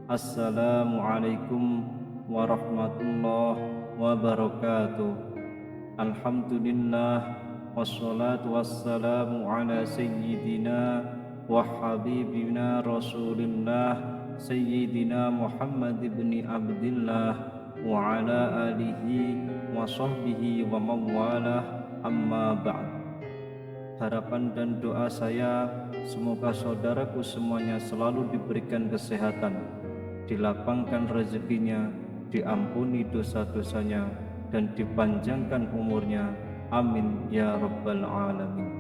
Assalamualaikum warahmatullahi wabarakatuh. Alhamdulillah wassalatu wassalamu ala sayyidina wa habibina rasulillah sayyidina Muhammad ibn Abdillah wa ala alihi wa sahbihi wa mawalah, amma ba'd. Harapan dan doa saya semoga saudaraku semuanya selalu diberikan kesehatan, dilapangkan rezekinya, diampuni dosa-dosanya, dan dipanjangkan umurnya. Amin ya rabbal alamin.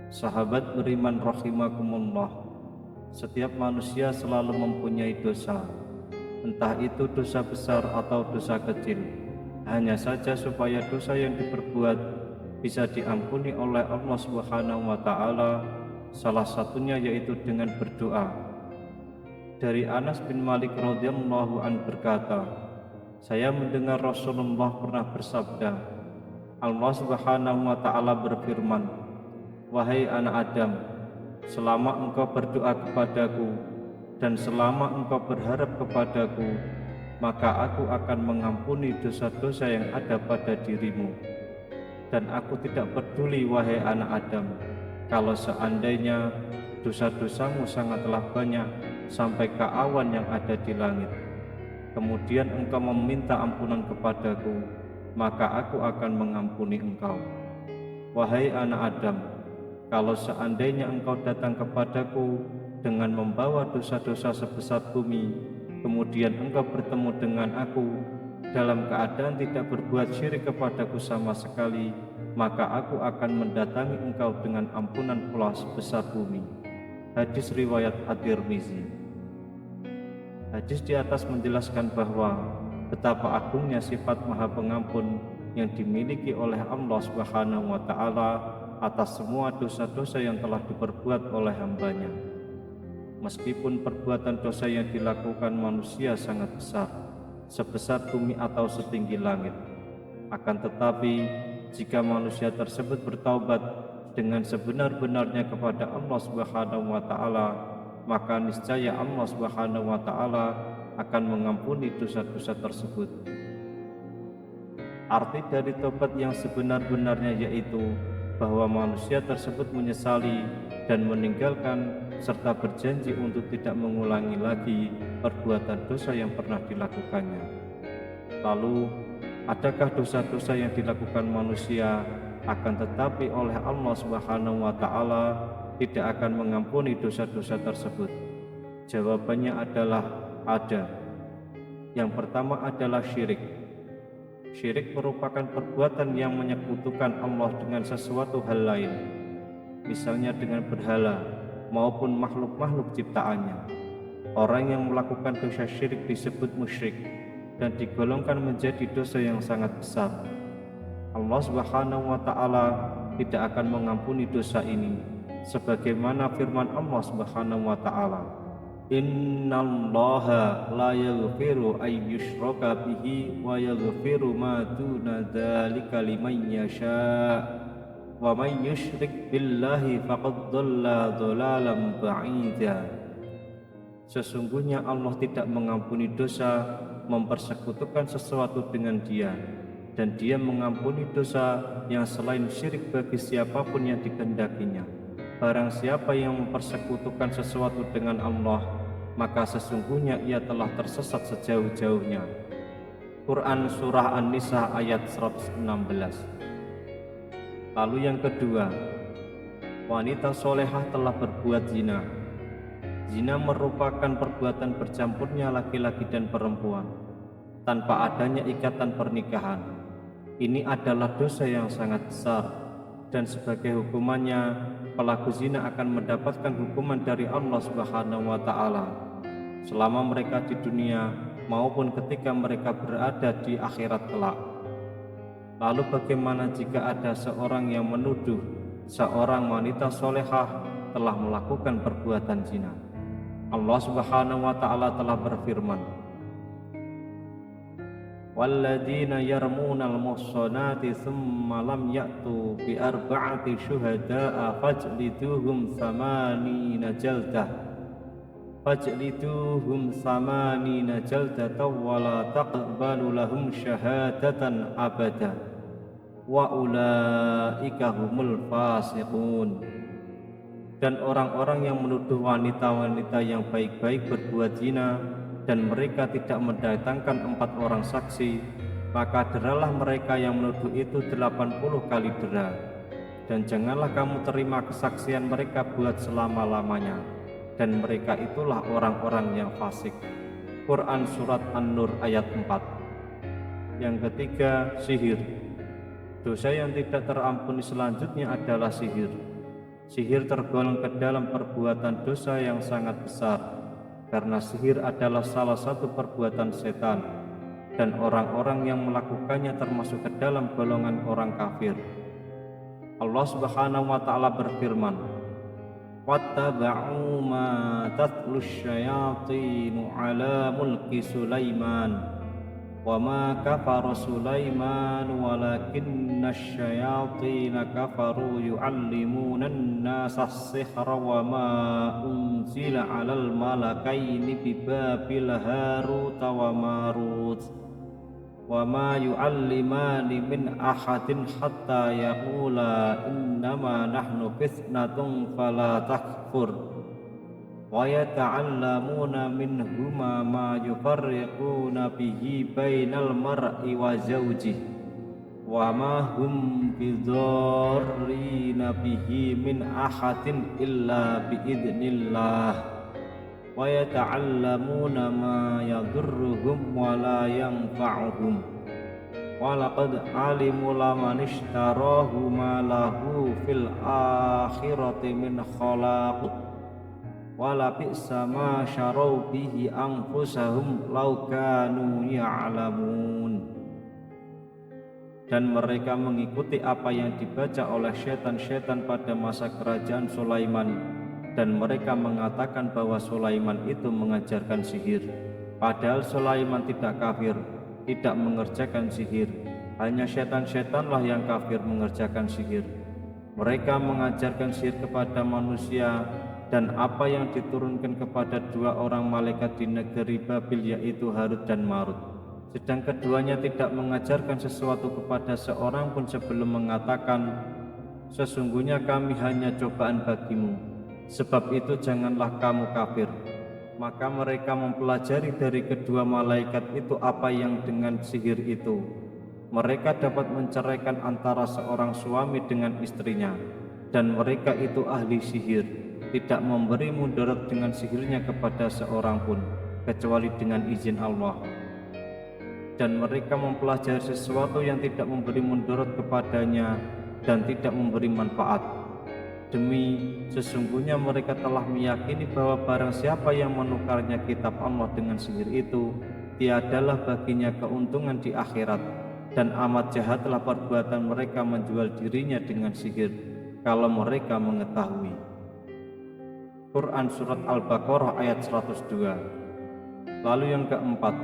Sahabat beriman rahimakumullah, setiap manusia selalu mempunyai dosa, entah itu dosa besar atau dosa kecil. Hanya saja supaya dosa yang diperbuat bisa diampuni oleh Allah Subhanahu wa taala, salah satunya yaitu dengan berdoa. Dari Anas bin Malik radhiyallahu an berkata, saya mendengar Rasulullah pernah bersabda, Allah Subhanahu wa taala berfirman, wahai anak Adam, selama engkau berdoa kepadaku dan selama engkau berharap kepadaku, maka aku akan mengampuni dosa-dosa yang ada pada dirimu. Dan aku tidak peduli, wahai anak Adam, kalau seandainya dosa-dosamu sangatlah banyak sampai ke awan yang ada di langit. Kemudian engkau meminta ampunan kepadaku, maka aku akan mengampuni engkau. Wahai anak Adam, kalau seandainya engkau datang kepadaku dengan membawa dosa-dosa sebesar bumi, kemudian engkau bertemu dengan aku dalam keadaan tidak berbuat syirik kepadaku sama sekali, maka aku akan mendatangi engkau dengan ampunan pula sebesar bumi. Hadis riwayat At-Tirmizi. Hadis di atas menjelaskan bahwa betapa agungnya sifat Maha Pengampun yang dimiliki oleh Allah Subhanahu wa taala atas semua dosa-dosa yang telah diperbuat oleh hambanya. Meskipun perbuatan dosa yang dilakukan manusia sangat besar, sebesar bumi atau setinggi langit, akan tetapi jika manusia tersebut bertaubat dengan sebenar-benarnya kepada Allah Subhanahu wa taala, maka niscaya Allah Subhanahu wa taala akan mengampuni dosa-dosa tersebut. Arti dari taubat yang sebenar-benarnya yaitu bahwa manusia tersebut menyesali dan meninggalkan serta berjanji untuk tidak mengulangi lagi perbuatan dosa yang pernah dilakukannya. Lalu, adakah dosa-dosa yang dilakukan manusia akan tetapi oleh Allah Subhanahu wa taala tidak akan mengampuni dosa-dosa tersebut? Jawabannya adalah ada. Yang pertama adalah syirik. Syirik merupakan perbuatan yang menyekutukan Allah dengan sesuatu hal lain, misalnya dengan berhala maupun makhluk-makhluk ciptaannya. Orang yang melakukan dosa syirik disebut musyrik dan digolongkan menjadi dosa yang sangat besar. Allah Subhanahu wa taala tidak akan mengampuni dosa ini, sebagaimana firman Allah Subhanahu wa taala, innallaha la yaghfiru ay yushraka bihi wa yaghfiru ma duna dzalika liman yasha wa may yusyrik billahi faqad dhalla dhalalan ba'ida. Sesungguhnya Allah tidak mengampuni dosa mempersekutukan sesuatu dengan Dia, dan Dia mengampuni dosa yang selain syirik bagi siapapun yang dikehendakinya. Barang siapa yang mempersekutukan sesuatu dengan Allah, maka sesungguhnya ia telah tersesat sejauh-jauhnya. Quran Surah An-Nisa ayat 116. Lalu yang kedua, wanita solehah telah berbuat zina. Zina merupakan perbuatan bercampurnya laki-laki dan perempuan tanpa adanya ikatan pernikahan. Ini adalah dosa yang sangat besar, dan sebagai hukumannya pelaku zina akan mendapatkan hukuman dari Allah Subhanahu wa taala selama mereka di dunia maupun ketika mereka berada di akhirat kelak. Lalu bagaimana jika ada seorang yang menuduh seorang wanita solehah telah melakukan perbuatan zina? Allah Subhanahu wa taala telah berfirman, walladzina yarmunal muhsanati thumma lam ya'tu bi arba'ati syuhada'a fajliduhum thamanina jaldah fajliduhum samanina jaldatan wa la taqbalu lahum syahadatan abada wa ulaika humul fasiqun. Dan orang-orang yang menuduh wanita-wanita yang baik-baik berbuat zina dan mereka tidak mendatangkan 4 orang saksi, maka deralah mereka yang menuduh itu 80 kali dera. Dan janganlah kamu terima kesaksian mereka buat selama-lamanya, dan mereka itulah orang-orang yang fasik. Quran Surat An-Nur ayat 4. Yang ketiga, sihir. Dosa yang tidak terampuni selanjutnya adalah sihir. Sihir tergolong ke dalam perbuatan dosa yang sangat besar, karena sihir adalah salah satu perbuatan setan, dan orang-orang yang melakukannya termasuk ke dalam golongan orang kafir. Allah Subhanahu wa ta'ala berfirman, wattaba'u ma tatlu syayatinu ala mulki Sulaiman wa ma kafara Sulaiman walakinna syayatina kafaru yu'allimuna an-nasa as-sihra wa ma unzila 'alal malakaini bi Babil Harut wa Marut wa ma yu'allimani min ahadin hatta yaqula innama nahnu fitnatun fala takfur wa yata'allamuna minhuma ma yufarriquna bihi bainal mar'i wa zawjihi wa ma hum bidarrina bihi min ahadin illa biidznillah wa yata'allamuna ma yadurruhum wa la yanfa'uhum wa laqad alimu laman ishtarahu ma lahu fil akhirati min khalaq wala bi'sa ma syarau bihi anfusahum law kanu ya'lamun. Dan mereka mengikuti apa yang dibaca oleh setan-setan pada masa kerajaan Sulaiman, dan mereka mengatakan bahwa Sulaiman itu mengajarkan sihir, padahal Sulaiman tidak kafir, tidak mengerjakan sihir. Hanya setan-setanlah yang kafir mengerjakan sihir. Mereka mengajarkan sihir kepada manusia dan apa yang diturunkan kepada 2 orang malaikat di negeri Babil, yaitu Harut dan Marut. Sedang keduanya tidak mengajarkan sesuatu kepada seorang pun sebelum mengatakan, sesungguhnya kami hanya cobaan bagimu, sebab itu janganlah kamu kafir. Maka mereka mempelajari dari kedua malaikat itu apa yang dengan sihir itu. Mereka dapat menceraikan antara seorang suami dengan istrinya, dan mereka itu ahli sihir, tidak memberi mudarat dengan sihirnya kepada seorang pun kecuali dengan izin Allah. Dan mereka mempelajari sesuatu yang tidak memberi mudarat kepadanya dan tidak memberi manfaat. Demi sesungguhnya mereka telah meyakini bahwa barang siapa yang menukarnya kitab Allah dengan sihir itu, tiadalah baginya keuntungan di akhirat, dan amat jahatlah perbuatan mereka menjual dirinya dengan sihir kalau mereka mengetahui. Quran Surat Al-Baqarah ayat 102. Lalu yang keempat,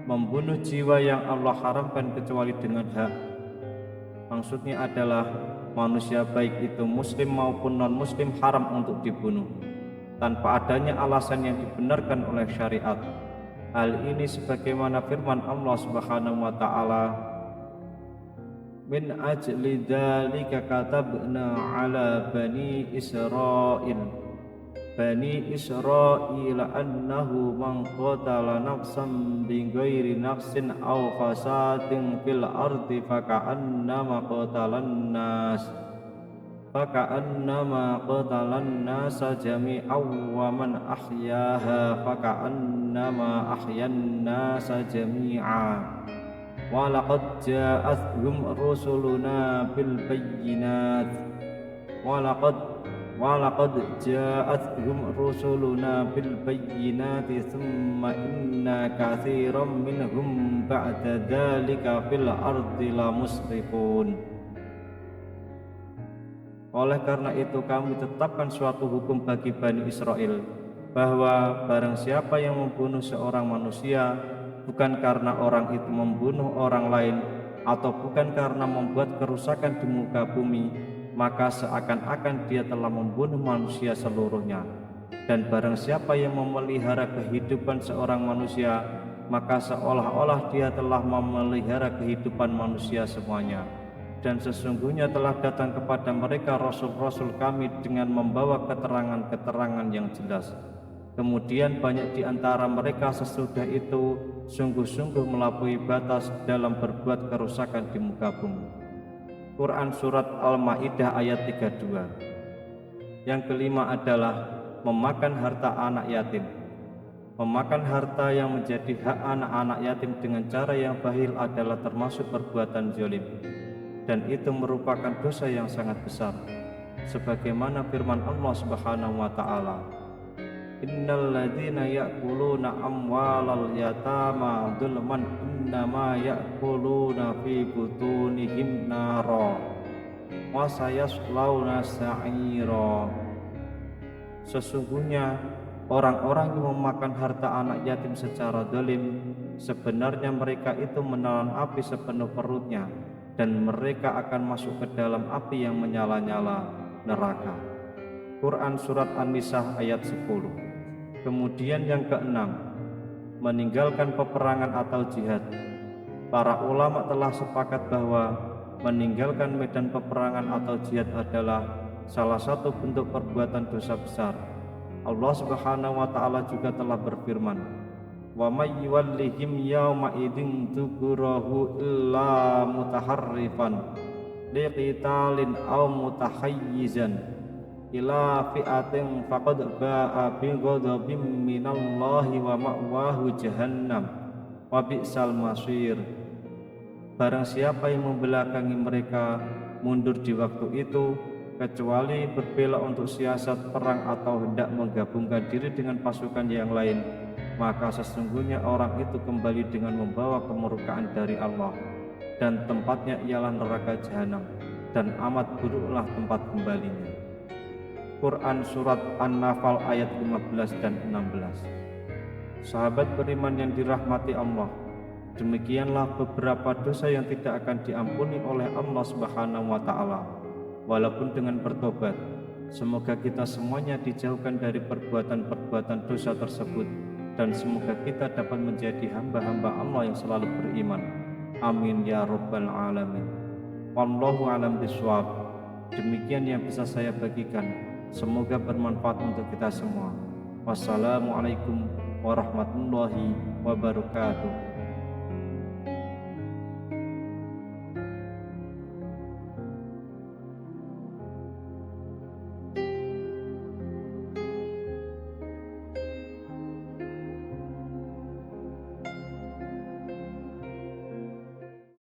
membunuh jiwa yang Allah haramkan kecuali dengan hak. Maksudnya adalah manusia baik itu muslim maupun non-muslim haram untuk dibunuh tanpa adanya alasan yang dibenarkan oleh syariat. Hal ini sebagaimana firman Allah Subhanahu wa ta'ala, min ajli dzalika katabna ala bani Israil annahu man qatala nafsan bighairi nafsin aw fasadin fil ardi faka'annama qatalan nasa jami'an wa man ahyaha faka'annama ahyan nasa jami'a wa laqad ja'athum rusuluna bil bayyinat وَلَقَدْ جَاءَتْهُمْ رُسُلُنَا بِالْبَيِّنَاتِ ثُمَّ إِنَّ كَثِيرًا مِنْهُمْ بَعْدَ ذَلِكَ فِي الْأَرْضِ لَمُسْرِفُونَ. Oleh karena itu kami tetapkan suatu hukum bagi Bani Israel, bahwa barang siapa yang membunuh seorang manusia bukan karena orang itu membunuh orang lain atau bukan karena membuat kerusakan di muka bumi, maka seakan-akan dia telah membunuh manusia seluruhnya. Dan barang siapa yang memelihara kehidupan seorang manusia, maka seolah-olah dia telah memelihara kehidupan manusia semuanya. Dan sesungguhnya telah datang kepada mereka rasul-rasul kami dengan membawa keterangan-keterangan yang jelas. Kemudian banyak di antara mereka sesudah itu sungguh-sungguh melampaui batas dalam berbuat kerusakan di muka bumi. Quran Surat Al-Ma'idah ayat 32. Yang kelima adalah memakan harta anak yatim. Memakan harta yang menjadi hak anak-anak yatim dengan cara yang bakhil adalah termasuk perbuatan zalim, dan itu merupakan dosa yang sangat besar. Sebagaimana firman Allah Subhanahu wa taala, Innal ladzina ya'kuluna amwalal yatama dzulman innama ya'kuluna fi butunihim nara wa sayaslawna sa'ira. Sesungguhnya orang-orang yang memakan harta anak yatim secara zalim, sebenarnya mereka itu menelan api sepenuh perutnya, dan mereka akan masuk ke dalam api yang menyala-nyala, neraka. Quran Surat An-Nisa ayat 10. Kemudian yang keenam, meninggalkan peperangan atau jihad. Para ulama telah sepakat bahwa meninggalkan medan peperangan atau jihad adalah salah satu bentuk perbuatan dosa besar. Allah Subhanahu wa taala juga telah berfirman, "Wa may yuwallihim yawma idzin tugurahu illa mutaharrifan liqitalin aw mutahayyizan ila fi'atin faqad ba'a bi ghadabin minallahi wa ma'wahu jahannam wa bi'sal masir." Barang siapa yang membelakangi mereka mundur di waktu itu, kecuali berbela untuk siasat perang atau hendak menggabungkan diri dengan pasukan yang lain, maka sesungguhnya orang itu kembali dengan membawa kemurkaan dari Allah, dan tempatnya ialah neraka jahanam, dan amat buruklah tempat kembalinya. Quran Surat An-Nafal ayat 15 dan 16. Sahabat beriman yang dirahmati Allah, demikianlah beberapa dosa yang tidak akan diampuni oleh Allah Subhanahu wa taala walaupun dengan bertobat. Semoga kita semuanya dijauhkan dari perbuatan-perbuatan dosa tersebut, dan semoga kita dapat menjadi hamba-hamba Allah yang selalu beriman. Amin ya rabbal alamin. Wallahu alam bishawab. Demikian yang bisa saya bagikan. Semoga bermanfaat untuk kita semua. Wassalamualaikum warahmatullahi wabarakatuh.